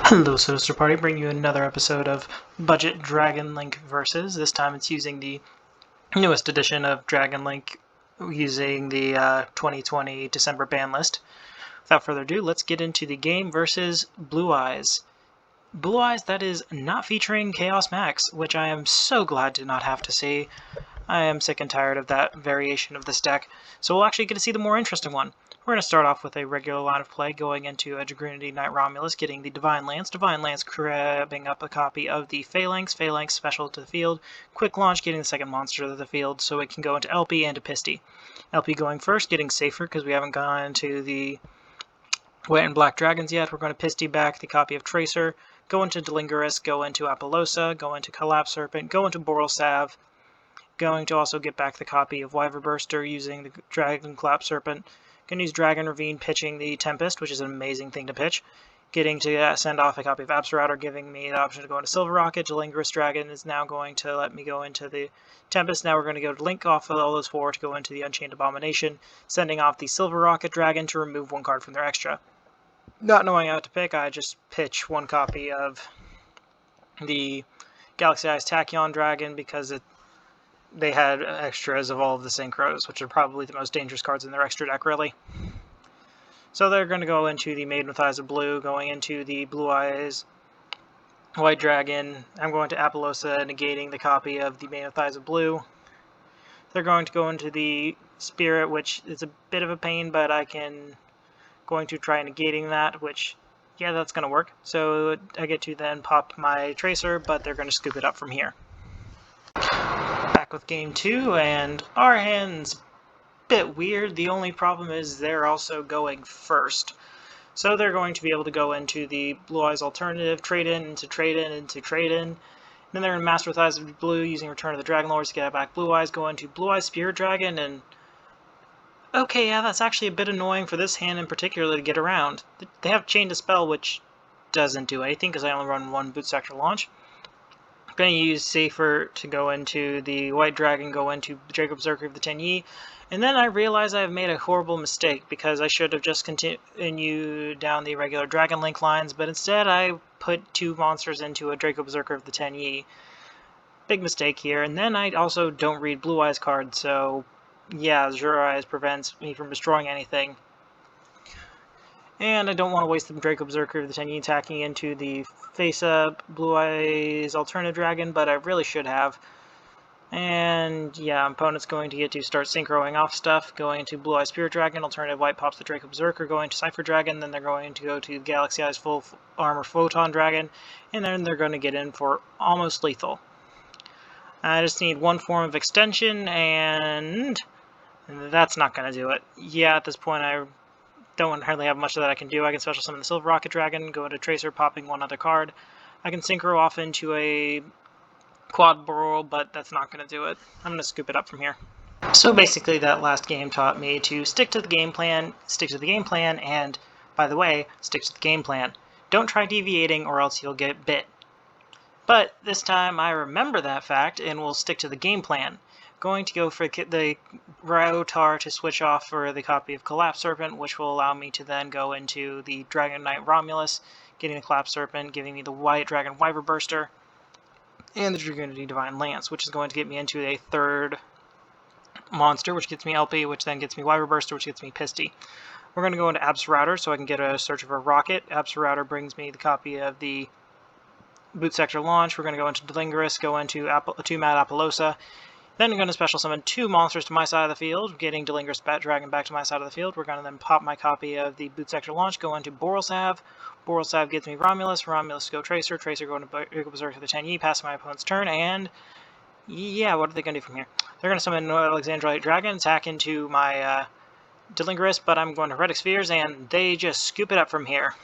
Hello, Sister Party, bringing you another episode of Budget Dragon Link Versus. This time it's using the newest edition of Dragon Link using the 2020 December ban list. Without further ado, let's get into the game versus Blue Eyes. Blue Eyes that is not featuring Chaos Max, which I am so glad to not have to see. I am sick and tired of that variation of this deck, so we'll actually get to see the more interesting one. We're going to start off with a regular line of play, going into a Dragoonity Knight Romulus, getting the Divine Lance grabbing up a copy of the Phalanx special to the field, Quick Launch getting the second monster to the field so it can go into LP and to Pisty. LP going first, getting safer because we haven't gone into the White and Black Dragons yet. We're going to Pisty back the copy of Tracer, go into Delingerous, go into Apollosa, go into Collapse Serpent, go into Boral Salve, going to also get back the copy of Wyverburster using the Dragon Collapse Serpent. Going to use Dragon Ravine, pitching the Tempest, which is an amazing thing to pitch. Getting to send off a copy of Absorrouter, giving me the option to go into Silver Rocket. Delingerous Dragon is now going to let me go into the Tempest. Now we're going to go to link off of all those four to go into the Unchained Abomination, sending off the Silver Rocket Dragon to remove one card from their extra. Not knowing how to pick, I just pitch one copy of the Galaxy Eyes Tachyon Dragon because they had extras of all of the Synchros, which are probably the most dangerous cards in their extra deck, really. So they're going to go into the Maiden with Eyes of Blue, going into the Blue Eyes White Dragon. I'm going to Apollosa, negating the copy of the Maiden with Eyes of Blue. They're going to go into the Spirit, which is a bit of a pain, but going to try negating that, which, yeah, that's going to work. So I get to then pop my Tracer, but they're going to scoop it up from here. Back with game 2, and our hand's a bit weird. The only problem is they're also going first. So they're going to be able to go into the Blue Eyes alternative, trade in, into trade in, into trade in. Then they're in Master with Eyes of Blue using Return of the Dragon Lords to get back Blue Eyes, go into Blue Eyes Spirit Dragon, and okay, yeah, that's actually a bit annoying for this hand in particular to get around. They have Chain Dispel, which doesn't do anything because I only run one Boot Sector launch. I'm going to use Safer to go into the White Dragon, go into Jacob Berserker of the Tenyi, and then I realize I've made a horrible mistake because I should have just continued down the regular Dragon Link lines, but instead I put two monsters into a Draco Berserker of the Tenyi. Big mistake here, and then I also don't read Blue Eyes cards, so yeah, Azure Eyes prevents me from destroying anything. And I don't want to waste the Draco Berserker of the Tenyi attacking into the face-up Blue Eyes Alternative Dragon, but I really should have. And yeah, opponent's going to get to start synchroing off stuff, going into Blue Eyes Spirit Dragon, Alternative White pops the Draco Berserker, going to Cypher Dragon, then they're going to go to Galaxy Eyes Full Armor Photon Dragon, and then they're going to get in for almost lethal. I just need one form of extension, and that's not going to do it. Yeah, at this point I don't hardly have much that I can do. I can special summon the Silver Rocket Dragon, go into Tracer, popping one other card. I can synchro off into a Quad Boral, but that's not going to do it. I'm going to scoop it up from here. So basically that last game taught me to stick to the game plan, and, by the way, stick to the game plan. Don't try deviating or else you'll get bit. But this time I remember that fact and will stick to the game plan. Going to go for the Rautar to switch off for the copy of Collapse Serpent, which will allow me to then go into the Dragon Knight Romulus, getting the Collapse Serpent, giving me the White Dragon Wyverburster, and the Dragoonity Divine Lance, which is going to get me into a third monster, which gets me LP, which then gets me Wyverburster, which gets me Pisty. We're going to go into Absorrouter so I can get a search of a rocket. Absorrouter brings me the copy of the Boot Sector launch. We're going to go into Delingerous, go into 2-Mad Apollosa. Then I'm going to special summon two monsters to my side of the field, getting Delingerous Bat Dragon back to my side of the field. We're going to then pop my copy of the Boot Sector launch, go into Boral Salve. Boral Salve gets me Romulus. Romulus go Tracer. Tracer go into Berserker to the Tenyi, pass my opponent's turn, and yeah, what are they going to do from here? They're going to summon Alexandrite Dragon, attack into my Delingerous, but I'm going to Hermetic Spheres, and they just scoop it up from here.